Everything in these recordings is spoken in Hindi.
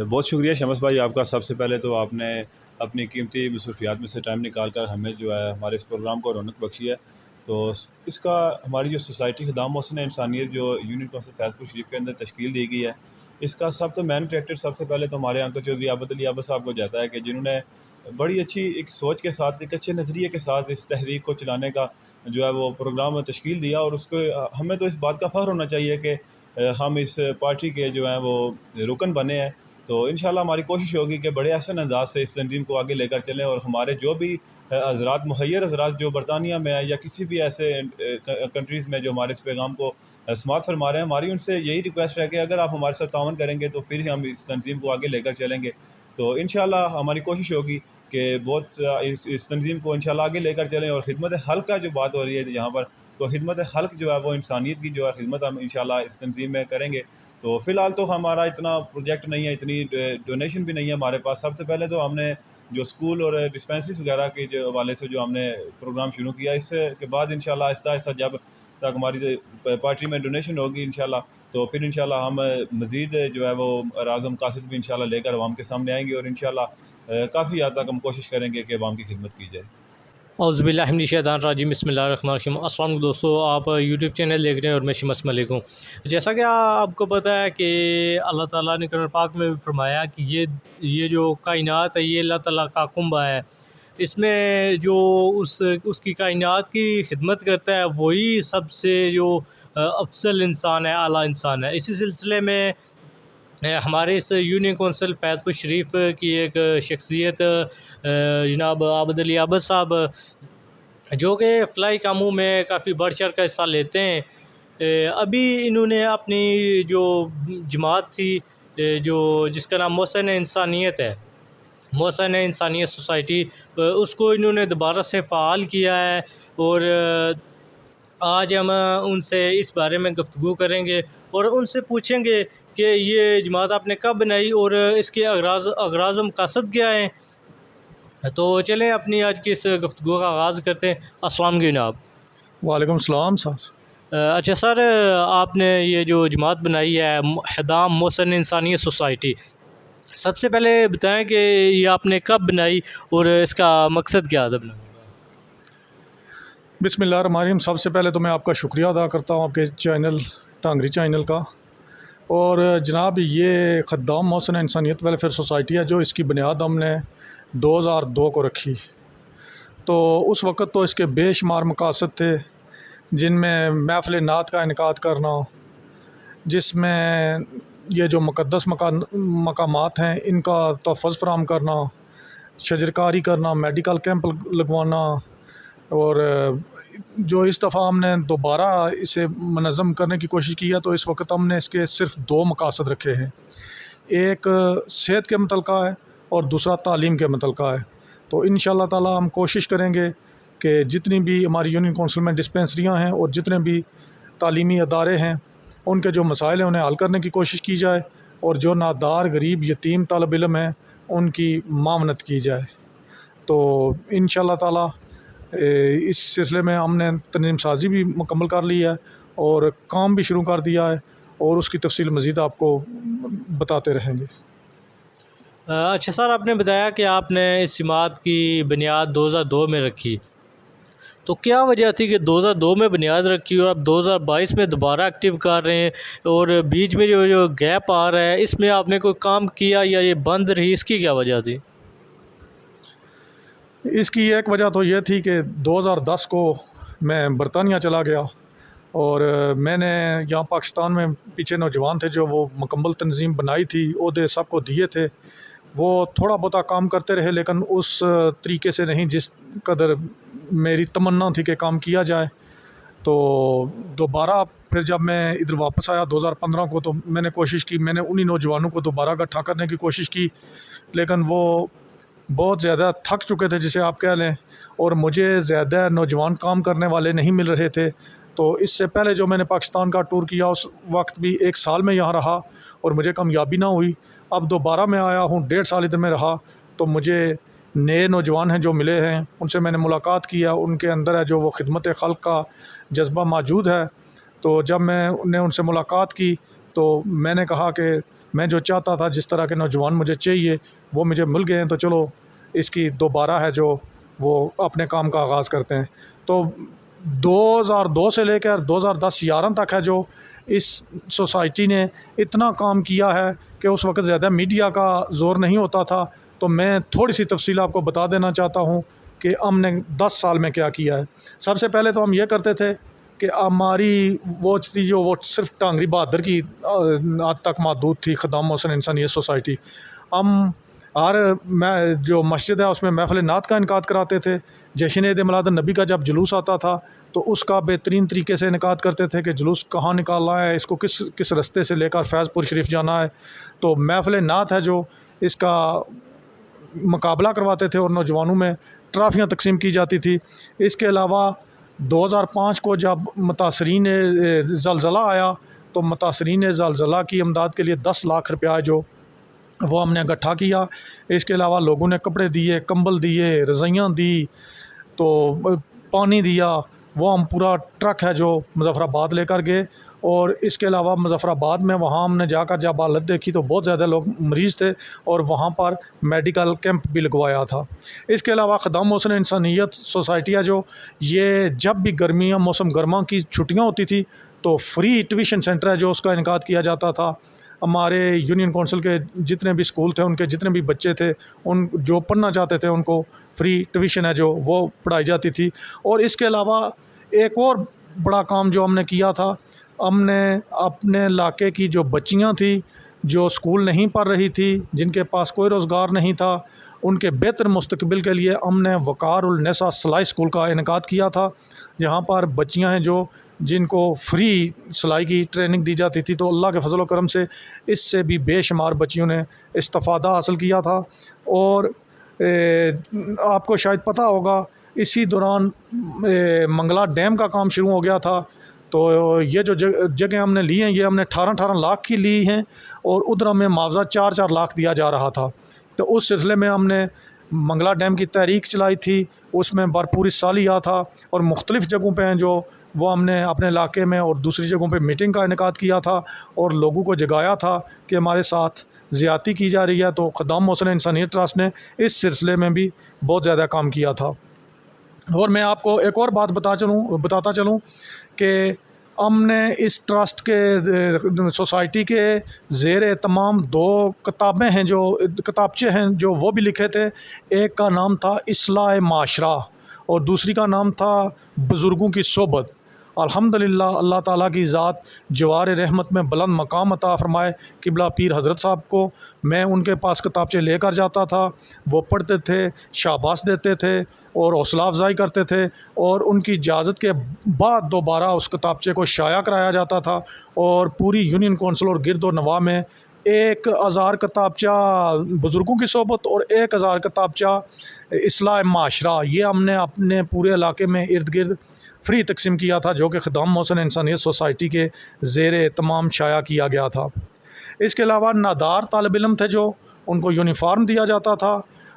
बहुत शुक्रिया शमस भाई आपका। सबसे पहले तो आपने अपनी कीमती मसरूफियात में से टाइम निकाल कर हमें जो है हमारे इस प्रोग्राम को रौनक बख्शी है। तो इसका हमारी जो सोसाइटी ख़िदाम मोहसिन इंसानियत जो यूनियन कौंसिल फैज़पुर शरीफ के अंदर तश्कील दी गई है, इसका सब तो मैन क्रेडिट सबसे पहले तो हमारे अंकल चौधरी आबद अली आबद साहब को जाता है कि जिन्होंने बड़ी अच्छी एक सोच के साथ, एक अच्छे नज़रिए के साथ इस तहरीक को चलाने का जो है वो प्रोग्राम तश्कील दिया। और उसको हमें तो इस बात का फ़ख्र होना चाहिए कि हम इस पार्टी के जो हैं वो रुकन बने हैं। तो इंशाल्लाह हमारी कोशिश होगी कि बड़े अहसन अंदाज से इस तंजीम को आगे लेकर चलें, और हमारे जो भी हज़रात मुहैयर हज़रात जो बरतानिया में है या किसी भी ऐसे कंट्रीज़ में जो हमारे इस पैगाम को समाअत फरमा रहे हैं, हमारी उनसे यही रिक्वेस्ट है कि अगर आप हमारे साथ तावन करेंगे तो फिर ही हम इस तंजीम को आगे लेकर चलेंगे। तो इंशाल्लाह हमारी कोशिश होगी कि इस तंजीम को इंशाल्लाह आगे लेकर चलें। और खिदमत हल्क का जो बात हो रही है यहाँ पर, तो खिदमत हल्क जो है वो इंसानियत की जो है खिदमत हम इंशाल्लाह इस तंजीम में करेंगे। तो फ़िलहाल तो हमारा इतना प्रोजेक्ट नहीं है, इतनी डोनेशन भी नहीं है हमारे पास। सबसे पहले तो हमने जो स्कूल और डिस्पेंसरीज़ वगैरह के जो हवाले से जो हमने प्रोग्राम शुरू किया, इससे के बाद इंशाल्लाह आहिस्ता-आहिस्ता जब तक हमारी पार्टी में डोनेशन होगी इंशाल्लाह, तो फिर इंशाल्लाह हम मज़ीद जो है वो राज़ व मकासद भी इंशाल्लाह लेकर अवाम के सामने आएँगे, और इंशाल्लाह काफ़ी हद तक हम कोशिश करेंगे कि अवाम की खिदमत की जाए। औज़ुबिल्लाहिमिनश्शैतानिर्रजीम बिस्मिल्लाहिर्रहमानिर्रहीम। अस्सलाम वालेकुम दोस्तों, आप यूट्यूब चैनल देख रहे हैं और मैं शमस मलिक हूँ। जैसा कि आपको पता है कि अल्लाह ताला ने कुरान पाक में भी फरमाया कि ये जो कायनात है ये अल्लाह ताला का कुंबा है। इसमें जो उसकी कायनात की खिदमत करता है वही सबसे जो अफ़ज़ल इंसान है, आला इंसान है। इसी सिलसिले में हमारे इस यूनियन कौंसिल फैज़पुर शरीफ की एक शख्सियत जनाब आबद अली आबद साहब, जो कि फ़लाही कामों में काफ़ी बढ़ चढ़ कर हिस्सा लेते हैं। अभी इन्होंने अपनी जो जमात थी, जो जिसका नाम मोहसिन इंसानियत है, मोहसिन इंसानियत सोसाइटी, उसको इन्होंने दोबारा से फ़ाल किया है। और आज हम उनसे इस बारे में गुफ्तगू करेंगे और उनसे पूछेंगे कि ये जमात आपने कब बनाई और इसके अगराज़ व मकासद क्या हैं। तो चलें अपनी आज की इस गुफ्तगू का आगाज़ करते हैं। अस्सलाम वालेकुम जनाब। वालेकुम सलाम सर। अच्छा सर, आपने ये जो जमात बनाई है ख़िदाम मोहसिन इंसानियत सोसाइटी, सबसे पहले बताएं कि ये आपने कब बनाई और इसका मकसद क्या था बनाने का? बिस्मिल्लाहिर्रहमानिर्रहीम। सबसे पहले तो मैं आपका शुक्रिया अदा करता हूँ आपके चैनल टांगरी चैनल का। और जनाब ये ख़िदाम मोहसिन इंसानियत वेलफेयर सोसाइटी है, जो इसकी बुनियाद हमने 2002 को रखी। तो उस वक़्त तो इसके बेशुमार मकासद थे, जिनमें महफ़िल नात का इनेकाद करना, जिसमें ये जो मुक़द्दस मकामात हैं इनका तहफ़्फ़ुज़ फ़राहम करना, शजरकारी करना, मेडिकल कैंप लगवाना। और जो इस दफ़ा हमने दोबारा इसे मनज़्ज़म करने की कोशिश की है, तो इस वक्त हमने इसके सिर्फ़ 2 मकासद रखे हैं। एक सेहत के मुतल्लिक़ा है और दूसरा तालीम के मुतल्लिक़ा है। तो इंशाअल्लाह ताला हम कोशिश करेंगे कि जितनी भी हमारी यूनियन कौंसिल में डिस्पेंसरियाँ हैं और जितने भी तालीमी अदारे हैं, उनके जो मसाइल हैं उन्हें हल करने की कोशिश की जाए, और जो नादार गरीब यतीम तालिब इल्म हैं उनकी मावनत की जाए। तो इंशाअल्लाह ताला इस सिलसिले में हमने तंज़ीम साज़ी भी मुकम्मल कर ली है और काम भी शुरू कर दिया है, और उसकी तफ़सील मज़ीद आपको बताते रहेंगे। अच्छा सर, आपने बताया कि आपने इस जमात की बुनियाद 2002 में रखी, तो क्या वजह थी कि 2002 में बुनियाद रखी और अब 2022 में दोबारा एक्टिव कर रहे हैं, और बीच में जो गैप आ रहा है इसमें आपने कोई काम किया या ये बंद रही, इसकी क्या वजह थी? इसकी एक वजह तो ये थी कि 2010 को मैं बरतानिया चला गया, और मैंने यहाँ पाकिस्तान में पीछे नौजवान थे जो वो मुकम्मल तंजीम बनाई थी, ओहदे सबको दिए थे। वो थोड़ा बहुत काम करते रहे, लेकिन उस तरीके से नहीं जिस कदर मेरी तमन्ना थी कि काम किया जाए। तो दोबारा फिर जब मैं इधर वापस आया 2015 को, तो मैंने कोशिश की, मैंने उन्हीं नौजवानों को दोबारा इकट्ठा करने की कोशिश की, लेकिन वो बहुत ज़्यादा थक चुके थे जिसे आप कह लें, और मुझे ज़्यादा नौजवान काम करने वाले नहीं मिल रहे थे। तो इससे पहले जो मैंने पाकिस्तान का टूर किया, उस वक्त भी 1 साल में यहाँ रहा और मुझे कामयाबी ना हुई। अब दोबारा मैं आया हूँ, 1.5 साल इधर में रहा, तो मुझे नए नौजवान हैं जो मिले हैं, उनसे मैंने मुलाकात किया, उनके अंदर है जो वो खिदमत खल्क़ का जज्बा मौजूद है। तो जब मैं उनसे मुलाकात की, तो मैंने कहा कि मैं जो चाहता था, जिस तरह के नौजवान मुझे चाहिए, वो मुझे मिल गए हैं। तो चलो इसकी दोबारा है जो वो अपने काम का आगाज़ करते हैं। तो 2002 से लेकर 2010-11 तक है जो इस सोसाइटी ने इतना काम किया है कि उस वक्त ज़्यादा मीडिया का ज़ोर नहीं होता था। तो मैं थोड़ी सी तफसील आपको बता देना चाहता हूँ कि हमने 10 साल में क्या किया है। सबसे पहले तो हम ये करते थे कि हमारी वो थी जो वो सिर्फ टांगरी बहादुर की आज तक महदूद थी, ख़दाम मोहसिन इंसानियत सोसाइटी। हम हर मैं जो मस्जिद है उसमें महफ़िल नात का इनकाद कराते थे। जश्न ईद मिलाद नबी का जब जुलूस आता था तो उसका बेहतरीन तरीके से इनकाद करते थे कि जुलूस कहाँ निकालना है, इसको किस किस रास्ते से लेकर फैज़पुर शरीफ जाना है। तो महफ़िल नात है जो इसका मुकाबला करवाते थे और नौजवानों में ट्राफियाँ तकसीम की जाती थी। इसके अलावा 2005 को जब मुतासरीन ज़लज़ला आया तो मुतासरीन ज़लज़ला की इमदाद के लिए 10 लाख रुपया जो वो हमने इकट्ठा किया। इसके अलावा लोगों ने कपड़े दिए, कंबल दिए, रज़ाइयाँ दी, तो पानी दिया। वो हम पूरा ट्रक है जो मुज़फ़्फ़राबाद लेकर गए। और इसके अलावा मुज़फ़्फ़राबाद में वहाँ हमने जाकर जब हालत देखी तो बहुत ज़्यादा लोग मरीज़ थे और वहाँ पर मेडिकल कैंप भी लगवाया था। इसके अलावा ख़दाम मोहसिन इंसानियत सोसाइटी है जो ये जब भी गर्मियाँ मौसम गर्मा की छुट्टियाँ होती थी तो फ्री ट्यूशन सेंटर है जो उसका इनकाद किया जाता था। हमारे यूनियन कौंसिल के जितने भी स्कूल थे, उनके जितने भी बच्चे थे, उन जो पढ़ना चाहते थे उनको फ्री ट्यूशन है जो वो पढ़ाई जाती थी। और इसके अलावा एक और बड़ा काम जो हमने किया था, हमने अपने इलाके की जो बच्चियां थी जो स्कूल नहीं पढ़ रही थी, जिनके पास कोई रोज़गार नहीं था, उनके बेहतर मुस्तकबिल के लिए हमने वक़ार उल निसा सिलाई स्कूल का इनकाद किया था, जहाँ पर बच्चियां हैं जो जिनको फ्री सिलाई की ट्रेनिंग दी जाती थी। तो अल्लाह के फजल व करम से इससे भी बेशुमार बच्चियों ने इस्तिफ़ादा हासिल किया था। और आपको शायद पता होगा इसी दौरान मंगला डैम का काम शुरू हो गया था। तो ये जो जगह हमने ली हैं ये हमने 18-18 लाख की ली हैं और उधर हमें मुआवजा 4-4 लाख दिया जा रहा था। तो उस सिलसिले में हमने मंगला डैम की तहरीक चलाई थी, उसमें भरपूर हिस्सा लिया था और मुख्तलिफ़ जगहों पे हैं जो वो हमने अपने इलाके में और दूसरी जगहों पे मीटिंग का इनेकाद किया था और लोगों को जगाया था कि हमारे साथ ज़्यादती की जा रही है। तो ख़दाम मोहसिन इंसानियत ट्रस्ट ने इस सिलसिले में भी बहुत ज़्यादा काम किया था। और मैं आपको एक और बात बताता चलूँ कि हमने इस ट्रस्ट के सोसाइटी के ज़ेर तमाम 2 किताबें हैं जो किताबचे हैं जो वो भी लिखे थे। एक का नाम था इस्लाह माशरा और दूसरी का नाम था बुज़ुर्गों की सोबत। अल्हम्दुलिल्लाह अल्लाह ताला की ज़ात जवार रहमत में बुलंद मकाम अता फ़रमाए। किबला पीर हज़रत साहब को मैं उनके पास किताबचे लेकर जाता था, वो पढ़ते थे, शाबाश देते थे और हौसला अफजाई करते थे और उनकी इजाज़त के बाद दोबारा उस किताबचे को शाया कराया जाता था। और पूरी यूनियन कौंसिल और गिरद व नवाह में 1000 किताबचा बुज़ुर्गों की सोबत और 1000 किताबचा इस्लाह माशरा ये हमने अपने पूरे इलाके में इर्द गिर्द फ्री तकसीम किया था, जो कि ख़दाम मोहसिन इंसानियत सोसाइटी के ज़ेर तमाम शाया किया गया था। इसके अलावा नादार तालिब इल्म थे जो उनको यूनिफॉर्म दिया जाता था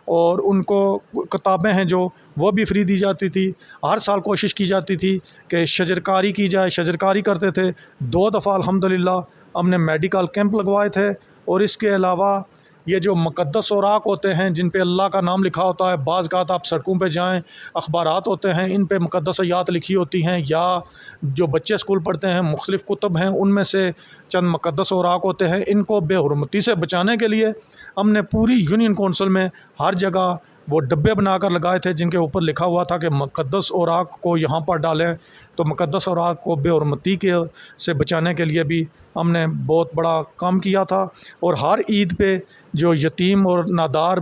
और उनको किताबें हैं जो वो भी फ्री दी जाती थी। हर साल कोशिश की जाती थी कि शजरकारी की जाए, शजरकारी करते थे। 2 दफ़ा अल्हम्दुलिल्लाह हमने मेडिकल कैंप लगवाए थे। और इसके अलावा ये जो मुक़द्दस औराक होते हैं जिन पे अल्लाह का नाम लिखा होता है, बाज़ का आप सड़कों पे जाएं, अखबारात होते हैं इन पे मुक़द्दस आयात लिखी होती हैं, या जो बच्चे स्कूल पढ़ते हैं मुख्तलिफ़ कुतुब हैं उनमें से चंद मुक़द्दस औराक होते हैं। इनको बेहुरमती से बचाने के लिए हमने पूरी यूनियन कौंसिल में हर जगह वो डब्बे बनाकर लगाए थे जिनके ऊपर लिखा हुआ था कि मुक़द्दस औराक को यहाँ पर डालें। तो मुक़द्दस औराक को बेहुरमती के से बचाने के लिए भी हमने बहुत बड़ा काम किया था। और हर ईद पे जो यतीम और नादार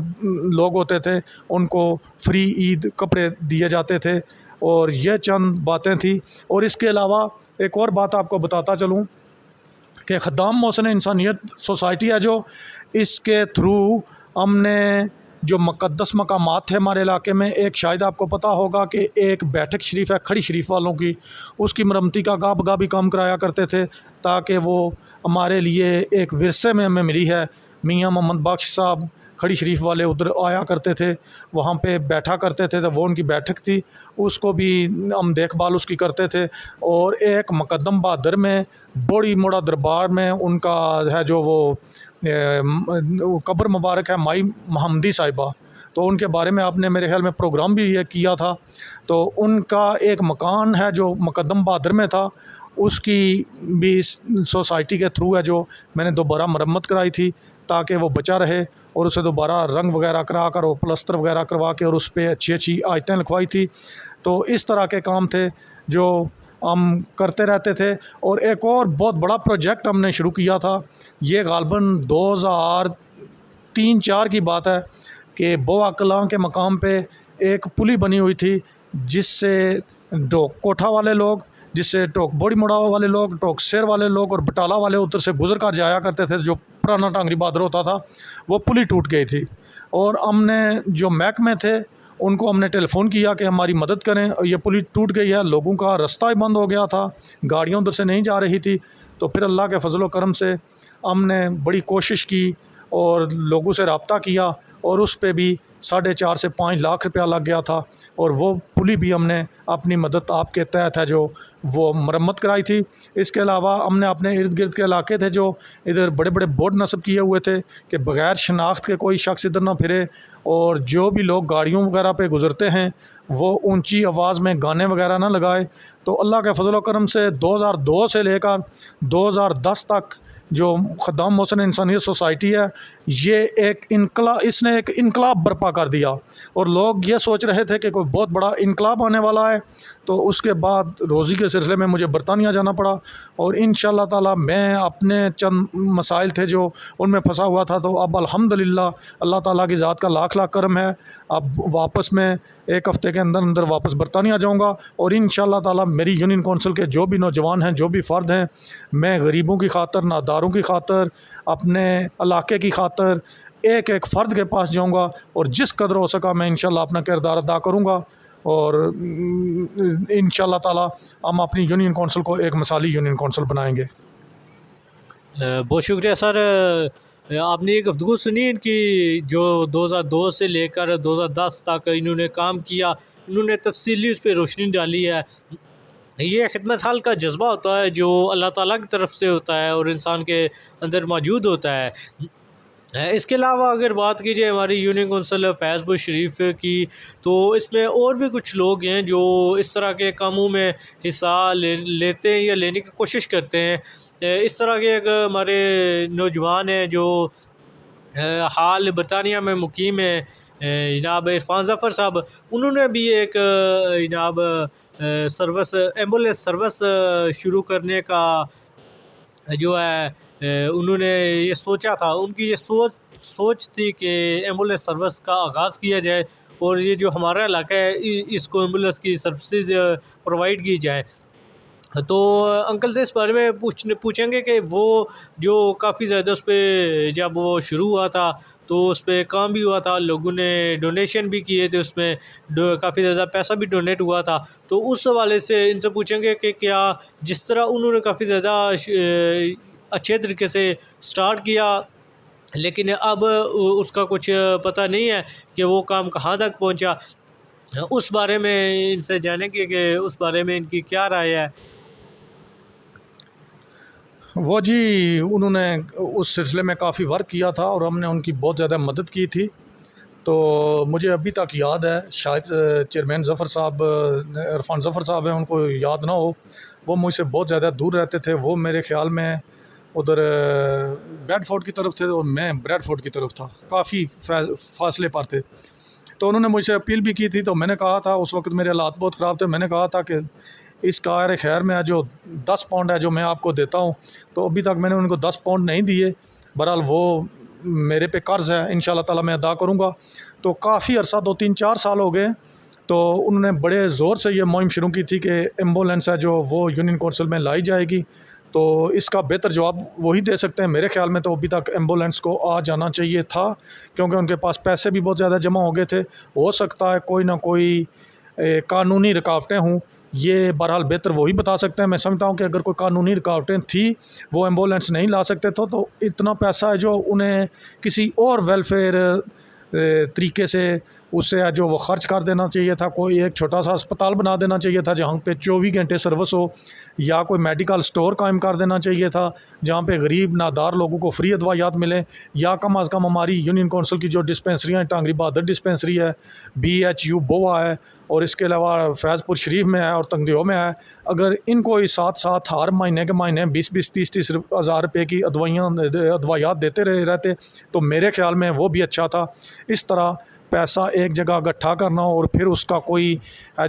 लोग होते थे उनको फ्री ईद कपड़े दिए जाते थे। और यह चंद बातें थी। और इसके अलावा एक और बात आपको बताता चलूँ कि ख़दाम मोहसिन इंसानियत सोसाइटी है जो इसके थ्रू हमने जो मुक़द्दस मकामात थे हमारे इलाके में, एक शायद आपको पता होगा कि एक बैठक शरीफ है खड़ी शरीफ वालों की, उसकी मरम्मती का गाह भी काम कराया करते थे ताकि वो हमारे लिए एक विरसे में हमें मिली है। मियाँ मोहम्मद बख्श साहब खड़ी शरीफ वाले उधर आया करते थे, वहाँ पे बैठा करते थे, तो वो उनकी बैठक थी, उसको भी हम देखभाल उसकी करते थे। और एक मुकद्दम बहादुर में बड़ी मोड़ा दरबार में उनका है जो वो कब्र मुबारक है माई महमदी साहिबा, तो उनके बारे में आपने मेरे ख्याल में प्रोग्राम भी ये किया था। तो उनका एक मकान है जो मुकद्दम बहादुर में था, उसकी भी सोसाइटी के थ्रू है जो मैंने दोबारा मरम्मत कराई थी ताकि वो बचा रहे, और उसे दोबारा रंग वगैरह करा कर और प्लस्तर वगैरह करवा के और उस पर अच्छी अच्छी आयतें लिखवाई थी। तो इस तरह के काम थे जो हम करते रहते थे। और एक और बहुत बड़ा प्रोजेक्ट हमने शुरू किया था, ये गालबन 2003-4 की बात है कि बोआ कलां के मकाम पे एक पुली बनी हुई थी जिससे टोक कोठा वाले लोग, जिससे टोक बड़ी मुड़ा वाले लोग, टोक शेर वाले लोग और बटाला वाले उधर से गुजर कर जाया करते थे। जो पुराना टांगरी बादर होता था वो पुली टूट गई थी, और हमने जो महकमे थे उनको हमने टेलीफ़ोन किया कि हमारी मदद करें, और ये पुली टूट गई है, लोगों का रास्ता ही बंद हो गया था, गाड़ियाँ उधर से नहीं जा रही थी। तो फिर अल्लाह के फजल व करम से हमने बड़ी कोशिश की और लोगों से रब्ता किया, और उस पे भी 4.5 से 5 लाख रुपया लग गया था, और वो पुली भी हमने अपनी मदद आपके तहत है जो वो मरम्मत कराई थी। इसके अलावा हमने अपने इर्द गिर्द के इलाके थे जो इधर बड़े बड़े बोर्ड नस्ब किए हुए थे कि बग़ैर शनाख्त के कोई शख्स इधर ना फिरे, और जो भी लोग गाड़ियों वगैरह पे गुज़रते हैं वो ऊंची आवाज़ में गाने वगैरह ना लगाए। तो अल्लाह के फजल व करम से 2002 से लेकर 2010 तक जो ख़द्दाम मोहसिन इंसानियत सोसाइटी है, ये इसने एक इनकलाब बर्पा कर दिया, और लोग ये सोच रहे थे कि कोई बहुत बड़ा इनकलाब आने वाला है। तो उसके बाद रोज़ी के सिलसिले में मुझे बरतानिया जाना पड़ा, और इंशाअल्लाह ताला मैं अपने चंद मसाइल थे जो उनमें फंसा हुआ था, तो अब अल्हम्दुलिल्लाह अल्लाह ताला की ज़ात का लाख लाख करम है, अब वापस मैं एक हफ़्ते के अंदर अंदर वापस बरतानिया जाऊँगा। और इंशाअल्लाह ताला मेरी यूनियन कौंसिल के जो भी नौजवान हैं, जो भी फ़र्द हैं, मैं गरीबों की खातर, नादारों की खातर, अपने इलाके की खातर एक एक फ़र्द के पास जाऊँगा, और जिस कदर हो सका मैं इंशाअल्लाह अपना किरदार अदा करूँगा। और इंशाअल्लाह ताला हम अपनी यूनियन कौंसिल को एक मिसाली यूनियन कौंसिल बनाएंगे। बहुत शुक्रिया सर। आपने ये गुफ्तगू सुनी इनकी जो 2002 से लेकर 2010 तक इन्होंने काम किया, इन्होंने तफसीली उस पर रोशनी डाली है। ये खिदमत हाल का जज्बा होता है जो अल्लाह ताला की तरफ से होता है और इंसान के अंदर मौजूद होता है। इसके अलावा अगर बात की जाए हमारी यूनियन कौंसिल फैज़पुर शरीफ की, तो इसमें और भी कुछ लोग हैं जो इस तरह के कामों में हिस्सा लेते हैं या लेने की कोशिश करते हैं। इस तरह के एक हमारे नौजवान हैं जो हाल बरतानिया में मुकीम है, जनाब इरफान ज़फ़र साहब, उन्होंने भी एक जनाब सर्विस एम्बुलेंस सर्विस शुरू करने का जो है उन्होंने ये सोचा था। उनकी ये सोच थी कि एम्बुलेंस सर्विस का आगाज़ किया जाए, और ये जो हमारा इलाका है इसको एम्बुलेंस की सर्विसेज प्रोवाइड की जाए। तो अंकल से इस बारे में पूछेंगे कि वो जो काफ़ी ज़्यादा उस पर जब वो शुरू हुआ था तो उस पर काम भी हुआ था, लोगों ने डोनेशन भी किए थे, उसमें काफ़ी ज़्यादा पैसा भी डोनेट हुआ था। तो उस हवाले से इनसे पूछेंगे कि क्या जिस तरह उन्होंने काफ़ी ज़्यादा अच्छे तरीके से स्टार्ट किया, लेकिन अब उसका कुछ पता नहीं है कि वो काम कहाँ तक पहुँचा, उस बारे में इनसे जानेंगे कि उस बारे में इनकी क्या राय है। वो जी उन्होंने उस सिलसिले में काफ़ी वर्क किया था और हमने उनकी बहुत ज़्यादा मदद की थी। तो मुझे अभी तक याद है, शायद चेयरमैन ज़फ़र साहब, इरफान ज़फ़र साहब हैं, उनको याद ना हो, वो मुझसे बहुत ज़्यादा दूर रहते थे। वो मेरे ख़्याल में उधर बेडफोर्ड की तरफ थे और मैं ब्रैडफोर्ड की तरफ था, काफ़ी फासले पर थे। तो उन्होंने मुझसे अपील भी की थी, तो मैंने कहा था, उस वक्त मेरे हालात बहुत ख़राब थे, मैंने कहा था कि इस कार खैर में जो 10 पाउंड है जो मैं आपको देता हूँ, तो अभी तक मैंने उनको 10 पाउंड नहीं दिए। बहरहाल वो मेरे पे कर्ज़ है, इंशाल्लाह ताला मैं अदा करूँगा। तो काफ़ी अरसा 2-3-4 साल हो गए, तो उन्होंने बड़े ज़ोर से ये मुहिम शुरू की थी कि एम्बुलेंस है जो वो यूनियन कौंसिल में लाई जाएगी। तो इसका बेहतर जवाब वही दे सकते हैं। मेरे ख़्याल में तो अभी तक एम्बुलेंस को आ जाना चाहिए था, क्योंकि उनके पास पैसे भी बहुत ज़्यादा जमा हो गए थे। हो सकता है कोई ना कोई कानूनी रुकावटें हों, ये बहरहाल बेहतर वही बता सकते हैं। मैं समझता हूँ कि अगर कोई कानूनी रुकावटें थी, वो एम्बुलेंस नहीं ला सकते तो इतना पैसा है जो उन्हें किसी और वेलफेयर तरीके से उससे जो वो ख़र्च कर देना चाहिए था। कोई एक छोटा सा अस्पताल बना देना चाहिए था जहाँ पे 24 घंटे सर्विस हो, या कोई मेडिकल स्टोर कायम कर देना चाहिए था जहाँ पे गरीब नादार लोगों को फ्री दवाइयात मिलें, या कम अज़ कम हमारी यूनियन कौंसिल की जो डिस्पेंसरियाँ हैं, टांगरी बहादुर डिस्पेंसरी है, BHU बोवा है, और इसके अलावा फैज़पुर शरीफ में है और तंगदेव में है, अगर इनको ही साथ साथ हर महीने के महीने 20-20 30-30 हज़ार रुपये की दवाइयात देते रहते तो मेरे ख़्याल में वो भी अच्छा था। इस तरह पैसा एक जगह इकट्ठा करना और फिर उसका कोई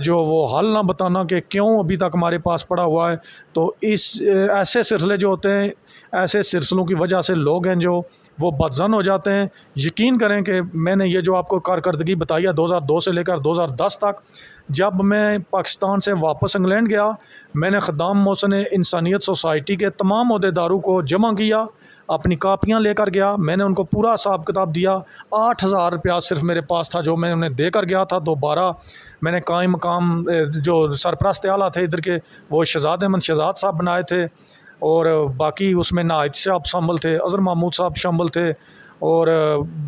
जो वो हल ना बताना कि क्यों अभी तक हमारे पास पड़ा हुआ है, तो इस ऐसे सिलसिले जो होते हैं, ऐसे सिलसिलों की वजह से लोग हैं जो वो बदज़न हो जाते हैं। यकीन करें कि मैंने ये जो आपको कारकर्दगी बताई है 2002 से लेकर 2010 तक, जब मैं पाकिस्तान से वापस इंग्लैंड गया, मैंने ख़द्दाम मोहसिन इंसानियत सोसाइटी के तमाम ओहदेदारों को जमा किया, अपनी कापियाँ लेकर गया, मैंने उनको पूरा हिसाब किताब दिया। 8,000 रुपया सिर्फ मेरे पास था जो मैं उन्हें देकर गया था। दोबारा मैंने कायम मकाम जो सरपरस्त आला थे इधर के, वो शहजाद अहमद शहजाद साहब बनाए थे, और बाकी उसमें नाहिद साहब शामिल थे, अज़हर महमूद साहब शामिल थे, और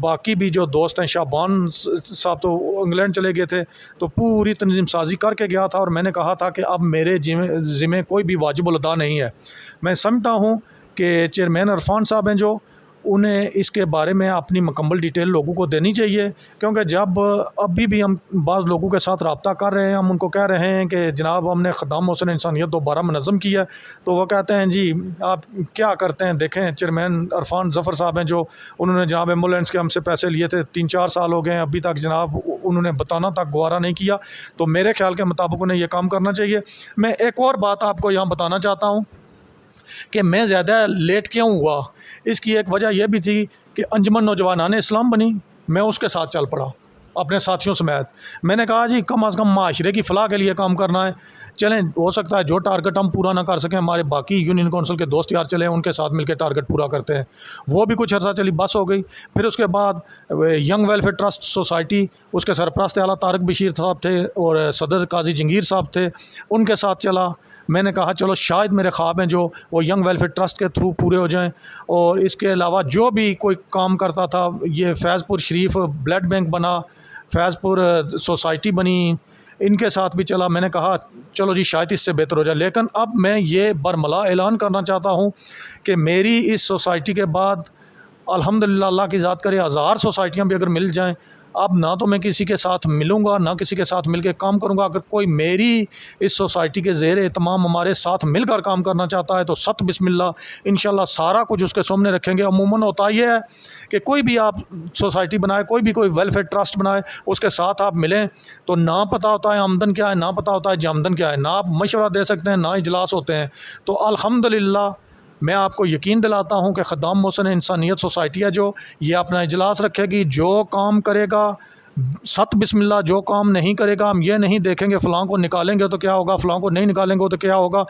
बाकी भी जो दोस्त हैं, शाबान साहब तो इंग्लैंड चले गए थे। तो पूरी तंजीम साजी करके गया था और मैंने कहा था कि अब मेरे ज़िम्मे कोई भी वाजिब अदा नहीं है। मैं समझता हूँ कि चेयरमैन इरफान साहब हैं जो, उन्हें इसके बारे में अपनी मुकम्मल डिटेल लोगों को देनी चाहिए, क्योंकि जब अभी भी हम बाज़ लोगों के साथ रब्ता कर रहे हैं, हम उनको कह रहे हैं कि जनाब हमने ख़द्दाम मोहसिन इंसानियत दोबारा मनज़्ज़म की है, तो वो कहते हैं जी आप क्या करते हैं। देखें चेयरमैन इरफान ज़फ़र साहब हैं जो, उन्होंने जनाब एम्बुलेंस के हमसे पैसे लिए थे, 3-4 साल हो गए हैं, अभी तक जनाब उन्होंने बताना तक गवारा नहीं किया। तो मेरे ख्याल के मुताबिक उन्हें यह काम करना चाहिए। मैं एक और बात आपको यहाँ बताना चाहता हूँ कि मैं ज़्यादा लेट क्यों हुआ। इसकी एक वजह यह भी थी कि अंजुमन नौजवानाने इस्लाम बनी, मैं उसके साथ चल पड़ा अपने साथियों समेत। मैंने कहा जी कम अज़ कम माशरे की फ़लाह के लिए काम करना है, चलें हो सकता है जो टारगेट हम पूरा ना कर सकें, हमारे बाकी यूनियन कौंसिल के दोस्त यार चले, उनके साथ मिलकर टारगेट पूरा करते हैं। वो भी कुछ अर्सा चली, बस हो गई। फिर उसके बाद यंग वेलफेयर ट्रस्ट सोसाइटी, उसके सरपरस्त आला तारक बशीर साहब थे और सदर काजी जंगीर साहब थे, उनके साथ चला। मैंने कहा चलो शायद मेरे ख्वाब हैं जो वो यंग वेलफेयर ट्रस्ट के थ्रू पूरे हो जाएं। और इसके अलावा जो भी कोई काम करता था, ये फैज़पुर शरीफ ब्लड बैंक बना, फैज़पुर सोसाइटी बनी, इनके साथ भी चला। मैंने कहा चलो जी शायद इससे बेहतर हो जाए। लेकिन अब मैं ये बरमला ऐलान करना चाहता हूँ कि मेरी इस सोसाइटी के बाद अल्हम्दुलिल्लाह अल्लाह की ज़ात करे 1000 सोसाइटियाँ भी अगर मिल जाएँ, अब ना तो मैं किसी के साथ मिलूँगा ना किसी के साथ मिलकर काम करूँगा। अगर कोई मेरी इस सोसाइटी के ज़ेरे तमाम हमारे साथ मिलकर काम करना चाहता है तो सत बिस्मिल्लाह इंशाल्लाह सारा कुछ उसके सामने रखेंगे। अमूमन होता ये है कि कोई भी आप सोसाइटी बनाए, कोई वेलफेयर ट्रस्ट बनाए, उसके साथ आप मिलें तो ना पता होता है आमदन क्या है, ना पता होता है जामदन क्या है, ना आप मशवरा दे सकते हैं, ना इजलास होते हैं। तो अल्हम्दुलिल्लाह मैं आपको यकीन दिलाता हूँ कि ख़द्दाम मोहसिन इंसानियत सोसाइटी है जो, ये अपना इजलास रखेगी, जो काम करेगा सत बिस्मिल्लाह, जो काम नहीं करेगा हम ये नहीं देखेंगे फ़लाँ को निकालेंगे तो क्या होगा, फ़लाँ को नहीं निकालेंगे तो क्या होगा।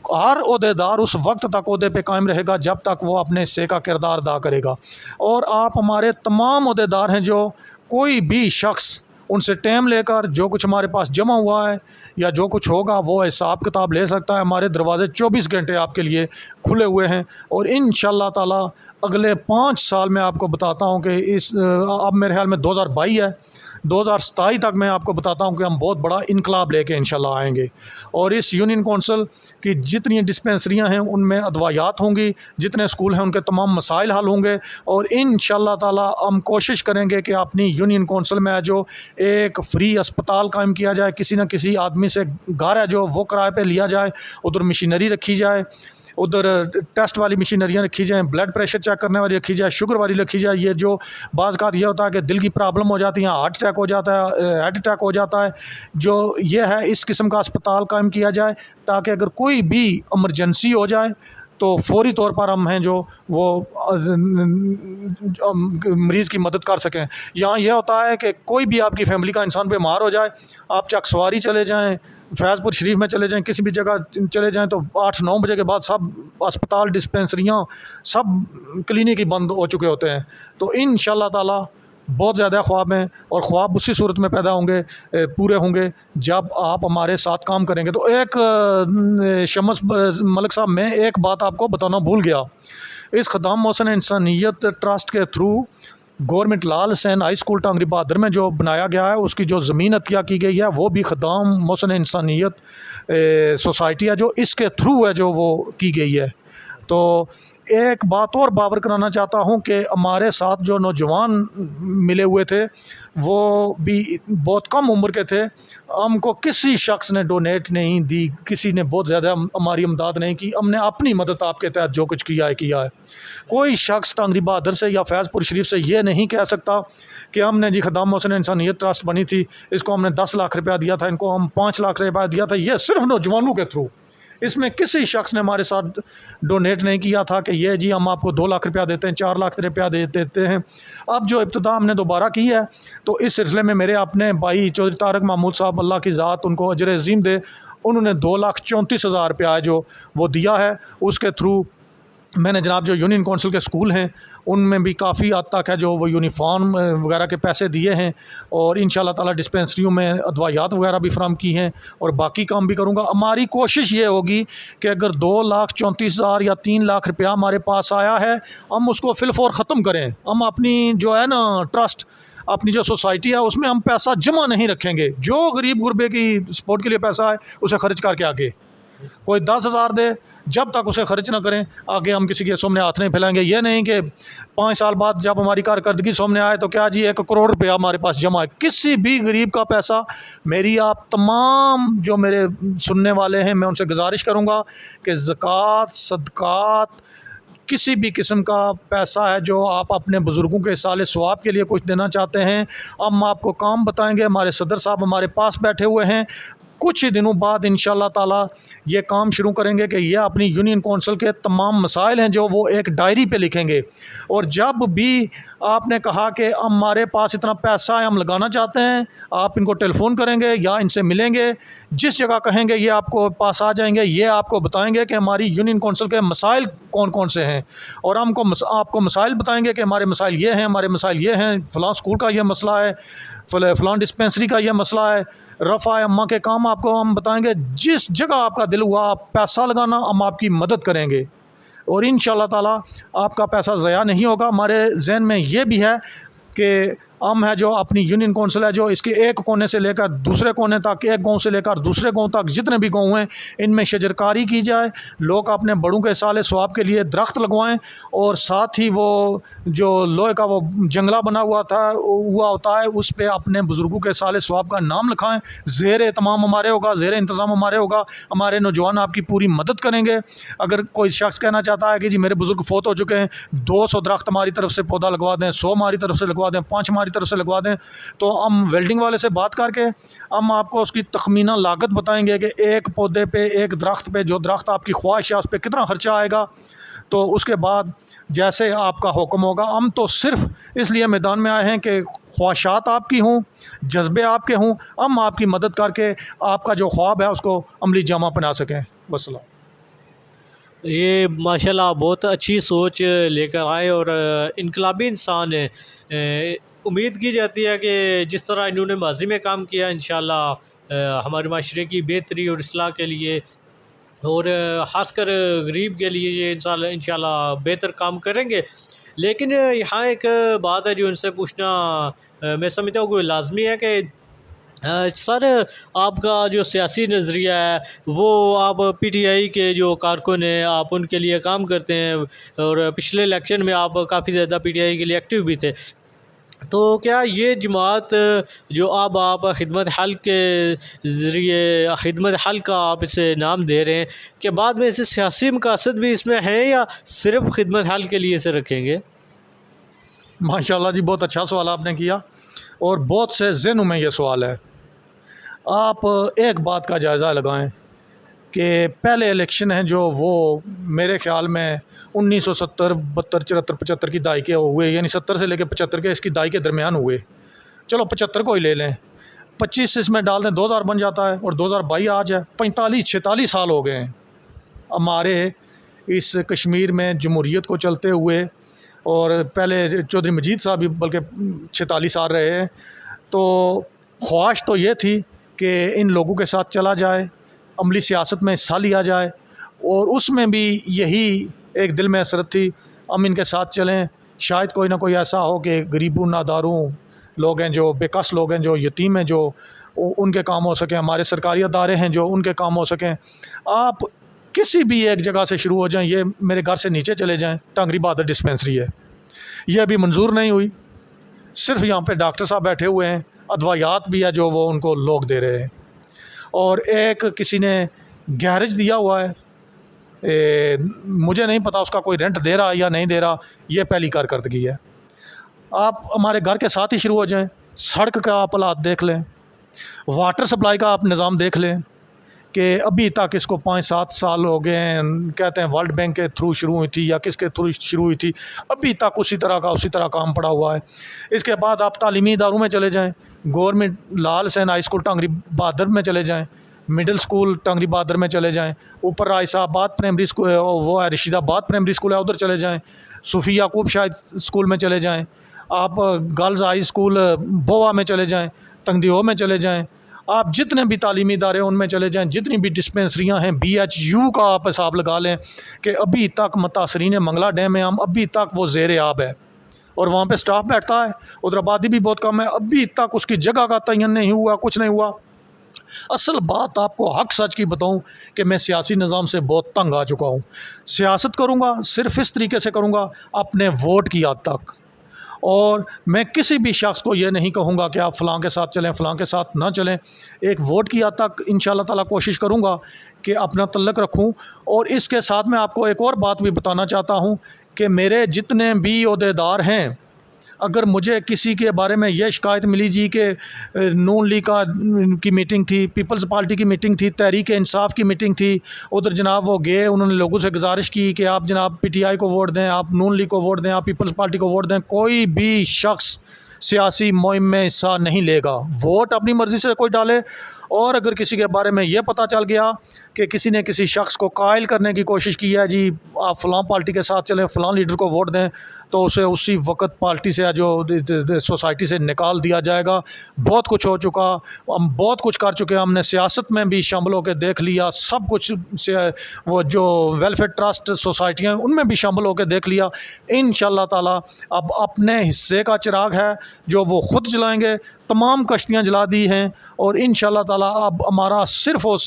हर ओहदेदार उस वक्त तक ओहदे पे कायम रहेगा जब तक वो अपने हिस्से का किरदार अदा करेगा। और आप हमारे तमाम ओहदेदार हैं जो, कोई भी शख्स उनसे टाइम लेकर जो कुछ हमारे पास जमा हुआ है या जो कुछ होगा वो हिसाब किताब ले सकता है। हमारे दरवाज़े 24 घंटे आपके लिए खुले हुए हैं। और इंशाअल्लाह ताला अगले 5 साल में आपको बताता हूँ कि इस अब मेरे ख्याल में 2022 है, 2027 तक मैं आपको बताता हूँ कि हम बहुत बड़ा इनकलाब लेके इंशाल्लाह आएंगे। और इस यूनियन कौंसिल की जितनी डिस्पेंसरियाँ हैं उनमें अदवायात होंगी, जितने स्कूल हैं उनके तमाम मसाइल हल होंगे। और इंशाल्लाह ताला हम कोशिश करेंगे कि अपनी यूनियन कौंसिल में जो एक फ्री अस्पताल कायम किया जाए, किसी न किसी आदमी से घर है जो वो किराए पे लिया जाए, उधर मशीनरी रखी जाए, उधर टेस्ट वाली मशीनरियाँ रखी जाएँ, ब्लड प्रेशर चेक करने वाली रखी जाए, शुगर वाली रखी जाए। ये जो बाज़ का ये होता है कि दिल की प्रॉब्लम हो जाती है, हार्ट अटैक हो जाता है, हार्ट अटैक हो जाता है, जो ये है इस किस्म का अस्पताल कायम किया जाए ताकि अगर कोई भी इमरजेंसी हो जाए तो फौरी तौर पर हम हैं जो वो मरीज़ की मदद कर सकें। यहाँ यह होता है कि कोई भी आपकी फैमिली का इंसान बीमार हो जाए, आप चकसवारी चले जाएँ, फैज़पुर शरीफ में चले जाएँ, किसी भी जगह चले जाएँ तो 8-9 बजे के बाद सब अस्पताल, डिस्पेंसरियाँ, सब क्लिनिक ही बंद हो चुके होते हैं। तो इंशाअल्लाह ताला बहुत ज़्यादा ख्वाब हैं, और ख्वाब उसी सूरत में पैदा होंगे, पूरे होंगे जब आप हमारे साथ काम करेंगे। तो एक शम्स मलिक साहब, मैं एक बात आपको बताना भूल गया। इस ख़दाम मोहसिन इंसानियत ट्रस्ट के थ्रू गवर्नमेंट लाल हुसैन हाई स्कूल टांगरी बहादुर में जो बनाया गया है, उसकी जो ज़मीन अतिया की गई है वो भी ख़दाम मोहसिन इंसानियत सोसाइटी है जो इसके थ्रू है जो वो की गई है। तो एक बात और बावर कराना चाहता हूँ कि हमारे साथ जो नौजवान मिले हुए थे वो भी बहुत कम उम्र के थे। हमको किसी शख्स ने डोनेट नहीं दी, किसी ने बहुत ज़्यादा हमारी इमदाद नहीं की। हमने अपनी मदद आपके तहत जो कुछ किया है किया है। कोई शख्स टांगरी बहादुर से या फैज़पुर शरीफ से ये नहीं कह सकता कि हमने जी ख़दाम मोहसिन इंसानियत ट्रस्ट बनी थी, इसको हमने 10 लाख रुपया दिया था, इनको हम 5 लाख रुपया दिया था। ये सिर्फ नौजवानों के थ्रू, इसमें किसी शख्स ने हमारे साथ डोनेट नहीं किया था कि ये जी हम आपको 2 लाख रुपया देते हैं, 4 लाख रुपया देते हैं। अब जो इब्तिदा हमने दोबारा की है, तो इस सिलसिले में मेरे अपने भाई चौधरी तारक महमूद साहब, अल्लाह की ज़ात उनको अजर अज़ीम दे, उन्होंने 2,34,000 रुपया जो वो दिया है। उसके थ्रू मैंने जनाब जो यूनियन कौंसिल के स्कूल हैं उनमें भी काफ़ी हद तक है जो वो यूनिफॉर्म वगैरह के पैसे दिए हैं, और इंशाल्लाह ताला डिस्पेंसरियों में अदवायात वगैरह भी फराहम की हैं, और बाकी काम भी करूँगा। हमारी कोशिश ये होगी कि अगर 2,34,000 या 3 लाख रुपया हमारे पास आया है, हम उसको फिलफौर ख़त्म करें। हम अपनी जो है ना ट्रस्ट, अपनी जो सोसाइटी है उसमें हम पैसा जमा नहीं रखेंगे। जो गरीब गुरबे की सपोर्ट के लिए पैसा है उसे खर्च करके आगे, कोई 10,000 दे, जब तक उसे खर्च ना करें आगे हम किसी के सामने हाथ नहीं फैलाएंगे। ये नहीं कि 5 साल बाद जब हमारी कारकर्दगी सामने आए तो क्या जी 1 करोड़ रुपया हमारे पास जमा है। किसी भी गरीब का पैसा, मेरी आप तमाम जो मेरे सुनने वाले हैं मैं उनसे गुजारिश करूँगा कि ज़कात, सदक़ात, किसी भी किस्म का पैसा है जो आप अपने बुज़ुर्गों के साले सवाब के लिए कुछ देना चाहते हैं, हम आपको काम बताएंगे। हमारे सदर साहब हमारे पास बैठे हुए हैं, कुछ ही दिनों बाद इंशाल्लाह ताला ये काम शुरू करेंगे कि ये अपनी यूनियन कौंसिल के तमाम मसाइल हैं जो वो एक डायरी पे लिखेंगे। और जब भी आपने कहा कि हमारे पास इतना पैसा है हम लगाना चाहते हैं, आप इनको टेलीफोन करेंगे या इनसे मिलेंगे, जिस जगह कहेंगे ये आपको पास आ जाएंगे, ये आपको बताएंगे कि हमारी यूनियन कौंसिल के मसाइल कौन कौन से हैं, और आपको मसाइल बताएंगे कि हमारे मसाइल ये हैं, हमारे मसाइल ये हैं, फ़लाँ स्कूल का ये मसला है, फ़लाँ डिस्पेंसरी का ये मसला है, रफ़ा अम्मा के काम आपको हम बताएंगे। जिस जगह आपका दिल हुआ आप पैसा लगाना, हम आपकी मदद करेंगे, और इंशाल्लाह ताला आपका पैसा ज़ाया नहीं होगा। हमारे जहन में ये भी है कि हम है जो अपनी यूनियन कौंसिल है जो इसके एक कोने से लेकर दूसरे कोने तक, एक गांव से लेकर दूसरे गांव तक जितने भी गांव हैं इनमें शजरकारी की जाए, लोग अपने बड़ों के साले सवाब के लिए दरख्त लगवाएं, और साथ ही वो जो लोहे का वो जंगला बना हुआ होता है उस पर अपने बुज़ुर्गों के साले सवाब का नाम लिखाएं। ज़ेर एहतमाम हमारे होगा, ज़ेर इंतज़ाम हमारे होगा, हमारे नौजवान आपकी पूरी मदद करेंगे। अगर कोई शख्स कहना चाहता है कि जी मेरे बुज़ुर्ग फ़ौत हो चुके हैं, 200 दरख्त हमारी तरफ से पौधा लगवा दें, 100 हमारी तरफ से लगवा दें, 5 हमारी तरफ से लगवा दें, तो हम वेल्डिंग वाले से बात करके हम आपको उसकी तखमीना लागत बताएंगे कि एक पौधे पे, एक दरख्त पे, जो दरख्त आपकी ख्वाहिश है उस पर कितना ख़र्चा आएगा। तो उसके बाद जैसे आपका हुक्म होगा, हम तो सिर्फ इसलिए मैदान में आए हैं कि ख्वाहिशात आपकी हों, जज्बे आपके हों, हम आपकी मदद करके आपका जो ख्वाब है उसको अमली जामा बना सकें। वस्सलाम। ये माशाल्लाह बहुत अच्छी सोच लेकर आए और इनकलाबी इंसान है। उम्मीद की जाती है कि जिस तरह इन्होंने माजी में काम किया इंशाल्लाह हमारे माशरे की बेहतरी और इसलाह के लिए, और ख़ासकर गरीब के लिए ये इंशाल्लाह बेहतर काम करेंगे। लेकिन यहाँ एक बात है जो इनसे पूछना मैं समझता हूँ कि लाजमी है कि सर आपका जो सियासी नज़रिया है वो, आप पीटीआई के जो कारकुन हैं आप उनके लिए काम करते हैं, और पिछले इलेक्शन में आप काफ़ी ज़्यादा पीटीआई के लिए एक्टिव भी थे। तो क्या ये जमात जो अब आप खिदमत हल के ज़रिए खिदमत हल का आप इसे नाम दे रहे हैं, कि बाद में इसे सियासी मकासद भी इसमें है या सिर्फ खिदमत हल के लिए इसे रखेंगे? माशाल्लाह जी, बहुत अच्छा सवाल आपने किया, और बहुत से ज़हनों में ये सवाल है। आप एक बात का जायज़ा लगाएं कि पहले इलेक्शन हैं जो वो मेरे ख़्याल में 1970, 72, 74, 75 की दाई के हुए, यानी 70 से लेकर 75 के इसकी दाई के दरमियान हुए। चलो 75 को ही ले लें, 25 इसमें डाल दें 2000 बन जाता है, और 2022 आज है, 45-46 साल हो गए हैं हमारे इस कश्मीर में जमहूरियत को चलते हुए। और पहले चौधरी मजीद साहब भी बल्कि 46 साल रहे हैं। तो ख्वाहिश तो ये थी कि इन लोगों के साथ चला जाए, अमली सियासत में हिस्सा लिया जाए, और उसमें भी यही एक दिल में हसरत थी हम इनके साथ चलें, शायद कोई ना कोई ऐसा हो कि गरीबों नादारों लोग हैं, जो बेकस लोग हैं, जो यतीम हैं, जो उनके काम हो सकें, हमारे सरकारी अदारे हैं जो उनके काम हो सकें। आप किसी भी एक जगह से शुरू हो जाएं, ये मेरे घर से नीचे चले जाएं, टांगरी बहादुर डिस्पेंसरी है, ये अभी मंजूर नहीं हुई, सिर्फ यहाँ पे डॉक्टर साहब बैठे हुए हैं, अदवायात भी है जो वो उनको लोग दे रहे हैं, और एक किसी ने गैरेज दिया हुआ है, मुझे नहीं पता उसका कोई रेंट दे रहा या नहीं दे रहा, ये पहली कारकर्दगी है। आप हमारे घर के साथ ही शुरू हो जाएं, सड़क का आप हालात देख लें, वाटर सप्लाई का आप निज़ाम देख लें कि अभी तक इसको 5-7 साल हो गए हैं, कहते हैं वर्ल्ड बैंक के थ्रू शुरू हुई थी या किसके थ्रू शुरू हुई थी, अभी तक उसी तरह काम पड़ा हुआ है। इसके बाद आप तालीमी इदारों में चले जाएं, गवर्नमेंट लाल हुसैन हाई स्कूल टांगरी बहादुर में चले जाएं, मिडिल स्कूल टांगरी बहादुर में चले जाएं, ऊपर रायसाबाद प्राइमरी स्कूल वो है, रशीदाबाद प्राइमरी स्कूल है, उधर चले जाएं, सूफ़ी याकूब शायद स्कूल में चले जाएं, आप गर्ल्स हाई स्कूल बोवा में चले जाएं, तंगदिहो में चले जाएं, आप जितने भी तालीमी इदारे हैं उनमें चले जाएं, जितनी भी डिस्पेंसरियां हैं, BHU का आप हिसाब लगा लें कि अभी तक मुतासरीन मंगला डैम में हम अभी तक वो ज़ेर आब है और वहाँ पे स्टाफ बैठता है, उधर आबादी भी बहुत कम है, अभी तक उसकी जगह का तयन नहीं हुआ, कुछ नहीं हुआ। असल बात आपको हक सच की बताऊं कि मैं सियासी निज़ाम से बहुत तंग आ चुका हूं। सियासत करूंगा सिर्फ इस तरीके से करूंगा अपने वोट की याद तक, और मैं किसी भी शख्स को ये नहीं कहूँगा कि आप फ़लाँ के साथ चलें, फ़लाँ के साथ ना चलें। एक वोट की याद तक इंशाअल्लाह ताला कोशिश करूँगा कि अपना तल्लक रखूँ। और इसके साथ मैं आपको एक और बात भी बताना चाहता हूँ कि मेरे जितने भी ओहदेदार हैं, अगर मुझे किसी के बारे में यह शिकायत मिली जी कि नून लीग की मीटिंग थी, पीपल्स पार्टी की मीटिंग थी, तहरीक इंसाफ की मीटिंग थी, उधर जनाब वो गए, उन्होंने लोगों से गुजारिश की कि आप जनाब PTI को वोट दें, आप नून लीग को वोट दें, आप पीपल्स पार्टी को वोट दें, कोई भी शख्स सियासी मुहिम में हिस्सा नहीं लेगा, वोट अपनी मर्ज़ी से कोई डाले। और अगर किसी के बारे में यह पता चल गया कि किसी ने किसी शख्स को कायल करने की कोशिश की है, जी आप फ़लाँ पार्टी के साथ चलें, फ़लाँ लीडर को वोट दें, तो उसे उसी वक्त पार्टी से जो सोसाइटी से निकाल दिया जाएगा। बहुत कुछ हो चुका, हम बहुत कुछ कर चुके हैं, हमने सियासत में भी शामिल होकर देख लिया, सब कुछ से वो जो वेलफेयर ट्रस्ट सोसाइटियाँ हैं उनमें भी शामिल होकर देख लिया। इंशाअल्लाह ताला अब अपने हिस्से का चिराग है जो वो ख़ुद जलाएँगे, तमाम कश्तियाँ जला दी हैं, और इंशाअल्लाह ताला अब हमारा सिर्फ़ और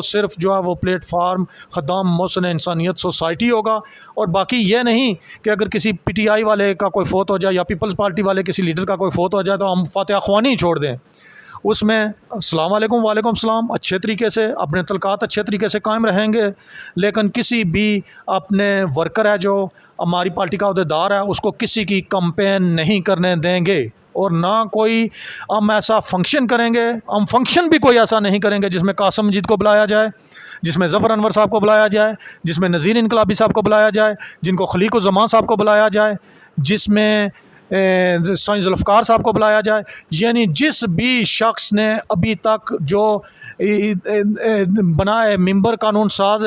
सिर्फ जो है वो प्लेटफार्म ख़द्दाम मोहसिन इंसानियत सोसाइटी होगा। और बाकी ये नहीं कि अगर किसी PTI वाले का कोई फ़ौत हो जाए या पीपल्स पार्टी वाले किसी लीडर का कोई फ़ौत हो जाए तो हम फातिहा ख्वानी ही छोड़ दें। उसमें अस्सलाम वालेकुम, वालेकुम सलाम, अच्छे तरीके से अपने तलक़ात अच्छे तरीके से कायम रहेंगे, लेकिन किसी भी अपने वर्कर है जो हमारी पार्टी का अहदेदार है उसको किसी की कंपेन नहीं करने देंगे, और ना कोई हम ऐसा फंक्शन करेंगे, हम फंक्शन भी कोई ऐसा नहीं करेंगे जिसमें कासिम मजीद को बुलाया जाए, जिसमें ज़फ़र अनवर साहब को बुलाया जाए, जिसमें नज़ीर इनकलाबी साहब को बुलाया जाए, जिनको खलीक़ुज़्ज़मान साहब को बुलाया जाए, जिसमें साईं ज़ुल्फ़िकार साहब को बुलाया जाए। यानी जिस भी शख्स ने अभी तक जो बनाए मेंबर कानून साज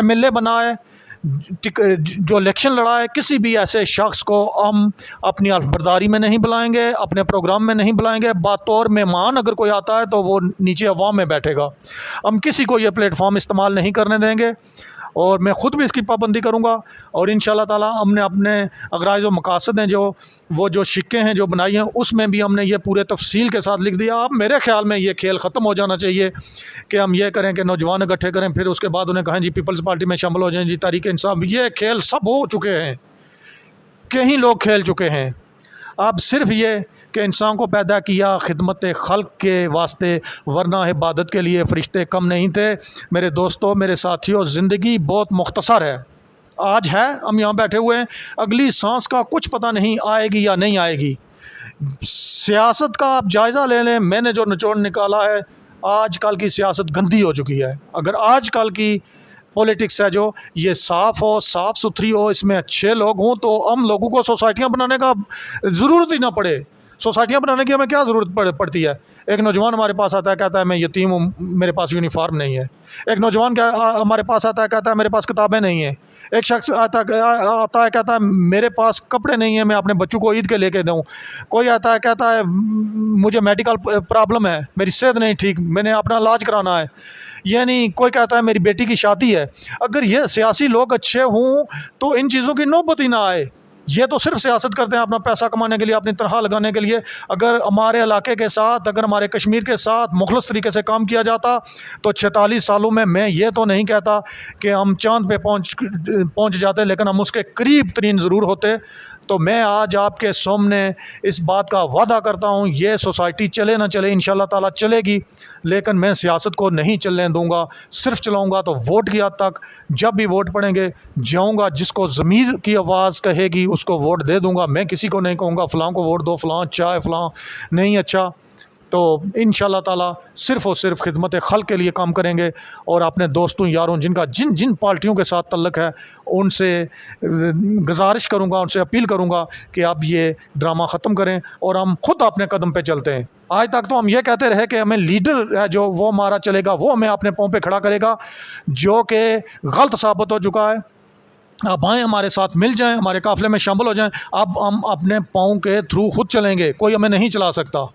MLA बनाए, जो इलेक्शन लड़ा है, किसी भी ऐसे शख्स को हम अपनी अल्फबरदारी में नहीं बुलाएंगे, अपने प्रोग्राम में नहीं बुलाएंगे। बतौर मेहमान अगर कोई आता है तो वो नीचे अवाम में बैठेगा। हम किसी को ये प्लेटफॉर्म इस्तेमाल नहीं करने देंगे, और मैं ख़ुद भी इसकी पाबंदी करूँगा। और इंशाअल्लाह ताला हमने अपने अगराइज़ व मकासद हैं जो शिक्के हैं जो बनाई हैं, उसमें भी हमने ये पूरे तफसील के साथ लिख दिया। अब मेरे ख़्याल में ये खेल ख़त्म हो जाना चाहिए कि हम ये करें कि नौजवान इकट्ठे करें, फिर उसके बाद उन्हें कहें जी पीपल्स पार्टी में शामिल हो जाएं, जी तहरीक इंसाफ। ये खेल सब हो चुके हैं, कई लोग खेल चुके हैं। अब सिर्फ ये कि इंसान को पैदा किया खिदमत खल्क के वास्ते, वरना इबादत के लिए फ़रिश्ते कम नहीं थे। मेरे दोस्तों, मेरे साथियों, ज़िंदगी बहुत मुख्तसर है। आज है, हम यहाँ बैठे हुए हैं, अगली सांस का कुछ पता नहीं आएगी या नहीं आएगी। सियासत का आप जायज़ा ले लें, मैंने जो निचोड़ निकाला है, आजकल की सियासत गंदी हो चुकी है। अगर आजकल की पॉलिटिक्स है जो ये साफ़ हो, साफ़ सुथरी हो, इसमें अच्छे लोग हों, तो हम लोगों को सोसाइटियाँ बनाने का ज़रूरत ही ना पड़े। सोसाइटियाँ बनाने की हमें क्या ज़रूरत पड़ती है? एक नौजवान हमारे पास आता है, कहता है मैं यतीम हूँ, मेरे पास यूनिफॉर्म नहीं है। एक नौजवान क्या हमारे पास आता है, कहता है मेरे पास किताबें नहीं हैं। एक शख्स आता है, कहता है मेरे पास कपड़े नहीं है, मैं अपने बच्चों को ईद के लेके दूँ। कोई आता है, कहता है मुझे मेडिकल प्रॉब्लम है, मेरी सेहत नहीं ठीक, मैंने अपना इलाज कराना है। यानी कोई कहता है मेरी बेटी की शादी है। अगर ये सियासी लोग अच्छे हों तो इन चीज़ों की नौबत ही ना आए। ये तो सिर्फ सियासत करते हैं अपना पैसा कमाने के लिए, अपनी तनख्वाह लगाने के लिए। अगर हमारे इलाके के साथ, अगर हमारे कश्मीर के साथ मुखलस तरीके से काम किया जाता तो 46 सालों में, मैं ये तो नहीं कहता कि हम चाँद पे पहुँच जाते, लेकिन हम उसके करीब तरीन ज़रूर होते। तो मैं आज आपके सामने इस बात का वादा करता हूँ, ये सोसाइटी चले ना चले, इंशाल्लाह ताला चलेगी, लेकिन मैं सियासत को नहीं चलने दूंगा। सिर्फ चलाऊंगा तो वोट की हद तक। जब भी वोट पड़ेंगे जाऊंगा, जिसको ज़मीर की आवाज़ कहेगी उसको वोट दे दूंगा। मैं किसी को नहीं कहूँगा फ़लाँ को वोट दो, फ़लाँ अच्छा है, फ़लाँ नहीं अच्छा। तो इंशाल्लाह ताला सिर्फ़ और सिर्फ खिदमत खल्क़ के लिए काम करेंगे। और अपने दोस्तों यारों जिनका जिन जिन पार्टियों के साथ तल्लुक़ है, उनसे गुजारिश करूँगा, उनसे अपील करूँगा कि आप ये ड्रामा ख़त्म करें और हम खुद अपने कदम पे चलते हैं। आज तक तो हम ये कहते रहे कि हमें लीडर है जो वो हमारा चलेगा, वो हमें अपने पाँव पे खड़ा करेगा, जो कि गलत साबित हो चुका है। आप आएँ, हमारे साथ मिल जाएं, हमारे काफ़िले में शामिल हो जाएं। अब हम अपने पाँव के थ्रू खुद चलेंगे, कोई हमें नहीं चला सकता।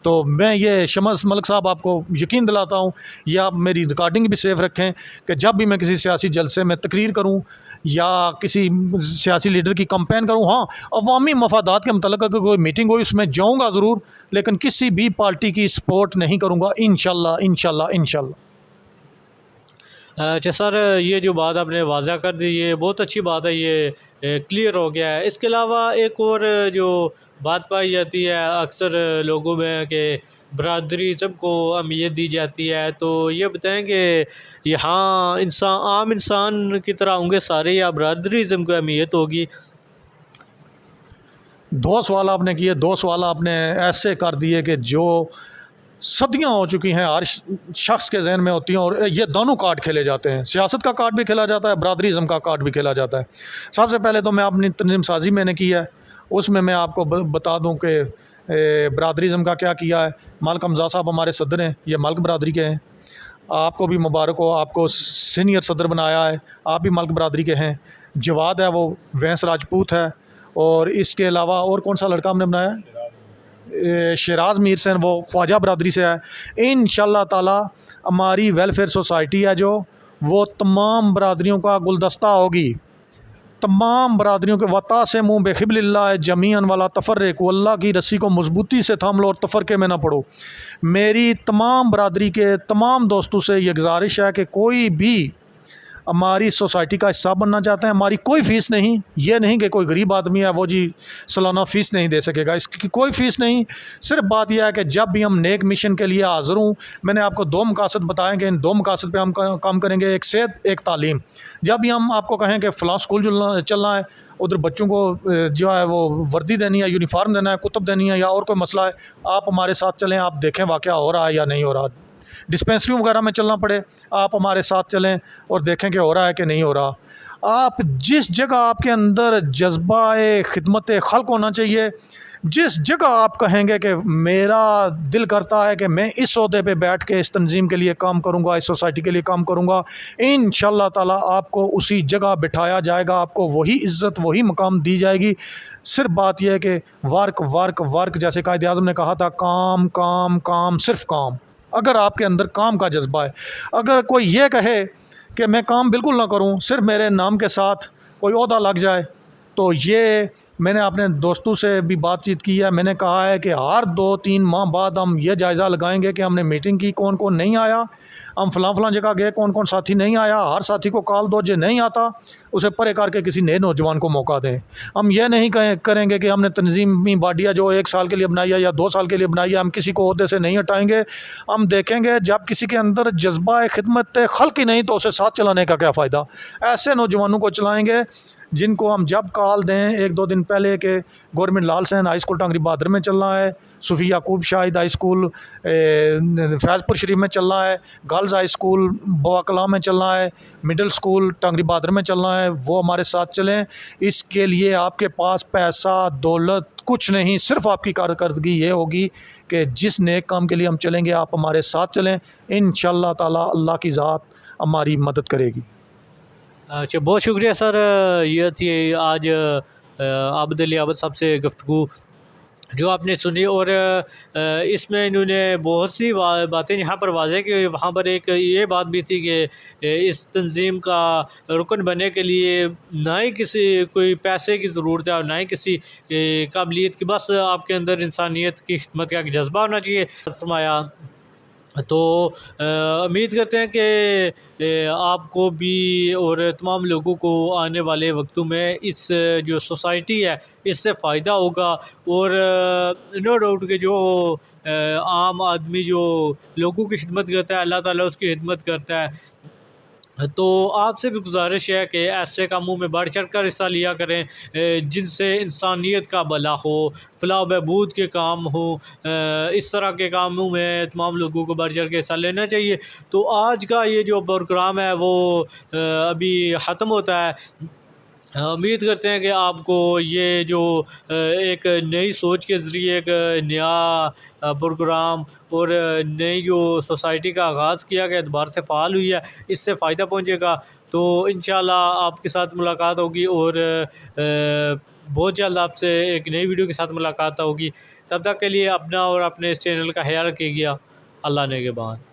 तो मैं ये शमस मलिक साहब आपको यकीन दिलाता हूँ, या आप मेरी रिकॉर्डिंग भी सेव रखें कि जब भी मैं किसी सियासी जलसे में तकरीर करूँ या किसी सियासी लीडर की कैंपेन करूँ, हाँ, अवामी मफादात के मतलब अगर कोई मीटिंग हुई उसमें जाऊँगा ज़रूर, लेकिन किसी भी पार्टी की सपोर्ट नहीं करूँगा, इंशाल्लाह इंशाल्लाह इंशाल्लाह। अच्छा सर, ये जो बात आपने वाज़ा कर दी, ये बहुत अच्छी बात है, ये क्लियर हो गया है। इसके अलावा एक और जो बात पाई जाती है अक्सर लोगों में कि बरादरीज़म को अहमियत दी जाती है, तो ये बताएं कि यहाँ आम इंसान की तरह होंगे सारे या बरादरीज़म को अहमियत होगी? दो सवाल आपने किए, दो सवाल आपने ऐसे कर दिए कि जो सदियां हो चुकी हैं, हर शख्स के जहन में होती हैं, और ये दोनों कार्ड खेले जाते हैं। सियासत का कार्ड भी खेला जाता है, बरादरीज़म का कार्ड भी खेला जाता है। सबसे पहले तो मैं अपनी तंजीम साजी मैंने की है, उसमें मैं आपको बता दूं कि बरादरीज़म का क्या किया है। मलिक हमज़ा साहब हमारे सदर हैं, ये मलिक बरादरी के हैं। आपको भी मुबारक हो, आपको सीनियर सदर बनाया है, आप भी मलिक बरादरी के हैं। जवाद है वो वैंस राजपूत है, और इसके अलावा और कौन सा लड़का हमने बनाया है, शराज मीर सेन, वो ख्वाजा बरादरी से है। इंशाल्लाह ताला हमारी वेलफेयर सोसाइटी है जो, वो तमाम बरादरियों का गुलदस्ता होगी। तमाम बरादरियों के वता से मुँह बेखिबल्ला जमीन वाला तफर्रक, अल्लाह की रस्सी को मजबूती से थाम लो और तफरके में ना पड़ो। मेरी तमाम बरादरी के तमाम दोस्तों से ये गुजारिश है कि कोई भी हमारी सोसाइटी का हिस्सा बनना चाहते हैं, हमारी कोई फ़ीस नहीं। ये नहीं कि कोई गरीब आदमी है वो जी सालाना फ़ीस नहीं दे सकेगा, इसकी कोई फ़ीस नहीं। सिर्फ बात यह है कि जब भी हम नेक मिशन के लिए हाज़िर हूँ, मैंने आपको दो मकासद बताएँ कि इन दो मकासद पे हम काम करेंगे, एक सेहत, एक तालीम। जब भी हम आपको कहें कि फ़लाँ स्कूल चलना है, उधर बच्चों को जो है वो वर्दी देनी है, यूनिफॉर्म देना है, कुतुब देनी है, या और कोई मसला है, आप हमारे साथ चलें, आप देखें वाक़या हो रहा है या नहीं हो रहा। डिस्पेंसरी वगैरह में चलना पड़े, आप हमारे साथ चलें और देखें कि हो रहा है कि नहीं हो रहा। आप जिस जगह आपके अंदर जज्बा खिदमत खल्क़ होना चाहिए, जिस जगह आप कहेंगे कि मेरा दिल करता है कि मैं इस ओहदे पे बैठ के इस तंजीम के लिए काम करूंगा, इस सोसाइटी के लिए काम करूंगा, इंशाल्लाह ताला आपको उसी जगह बिठाया जाएगा, आपको वही इज़्ज़त, वही मकाम दी जाएगी। सिर्फ बात यह है कि वर्क वर्क वर्क, जैसे कायद आज़म ने कहा था, काम काम काम, सिर्फ काम। अगर आपके अंदर काम का जज्बा है, अगर कोई ये कहे कि मैं काम बिल्कुल ना करूं, सिर्फ मेरे नाम के साथ कोई ओहदा लग जाए, तो ये मैंने अपने दोस्तों से भी बातचीत की है। मैंने कहा है कि हर 2-3 माह बाद हम ये जायज़ा लगाएंगे कि हमने मीटिंग की, कौन कौन नहीं आया, हम फ़लाँ जगह गए, कौन कौन साथी नहीं आया। हर साथी को कॉल दो, जो नहीं आता उसे परे करके किसी नए नौजवान को मौका दें। हम ये नहीं करेंगे कि हमने तंजीमी बाडिया जो 1 साल के लिए बनाई है या 2 साल के लिए बनाई है, हम किसी को ओहदे से नहीं हटाएँगे। हम देखेंगे जब किसी के अंदर जज्बा खिदमत खल्क़ ही नहीं, तो उसे साथ चलाने का क्या फ़ायदा। ऐसे नौजवानों को चलाएँगे जिनको हम जब कॉल दें 1-2 दिन पहले के गवर्नमेंट लाल सैन हाई स्कूल टांगरी बहादुर में चल रहा है, सूफी याकूब शाहिद हाई स्कूल फैज़पुर शरीफ में चल रहा है, गर्ल्स हाई स्कूल बवा कलाम में चल रहा है, मिडिल स्कूल टांगरी बहादुर में चल रहा है, वो हमारे साथ चलें। इसके लिए आपके पास पैसा दौलत कुछ नहीं, सिर्फ़ आपकी कारकर्दगी ये होगी कि जिस नेक काम के लिए हम चलेंगे आप हमारे साथ चलें, इंशाअल्लाह ताला अल्लाह की ज़ात हमारी मदद करेगी। अच्छा, बहुत शुक्रिया सर। ये थी आज आबिद अली आबिद साहब से गुफ्तगू जो आपने सुनी, और इसमें इन्होंने बहुत सी बातें यहाँ पर वाज़ेह की। वहाँ पर एक ये बात भी थी कि इस तंजीम का रुकन बनने के लिए ना ही किसी कोई पैसे की ज़रूरत है और ना ही किसी काबिलियत की, बस आपके अंदर इंसानियत की खिदमत का जज्बा होना चाहिए फरमाया। तो उम्मीद करते हैं कि आपको भी और तमाम लोगों को आने वाले वक्तों में इस जो सोसाइटी है इससे फ़ायदा होगा, और नो डाउट कि जो आम आदमी जो लोगों की खिदमत करता है अल्लाह ताला उसकी खिदमत करता है। तो आपसे भी गुजारिश है कि ऐसे कामों में बढ़ चढ़ कर हिस्सा लिया करें जिनसे इंसानियत का भला हो, फलाह बहबूद के काम हो। इस तरह के कामों में तमाम लोगों को बढ़ चढ़ के हिस्सा लेना चाहिए। तो आज का ये जो प्रोग्राम है वो अभी ख़त्म होता है। उम्मीद करते हैं कि आपको ये जो एक नई सोच के ज़रिए एक नया प्रोग्राम और नई जो सोसाइटी का आगाज़ किया गया, दोबारा से फ़ाल हुई है, इससे फ़ायदा पहुंचेगा। तो इंशाल्लाह आपके साथ मुलाकात होगी और बहुत जल्द आपसे एक नई वीडियो के साथ मुलाकात होगी। तब तक के लिए अपना और अपने इस चैनल का ख्याल रखिएगा। अल्लाह ने के बाद।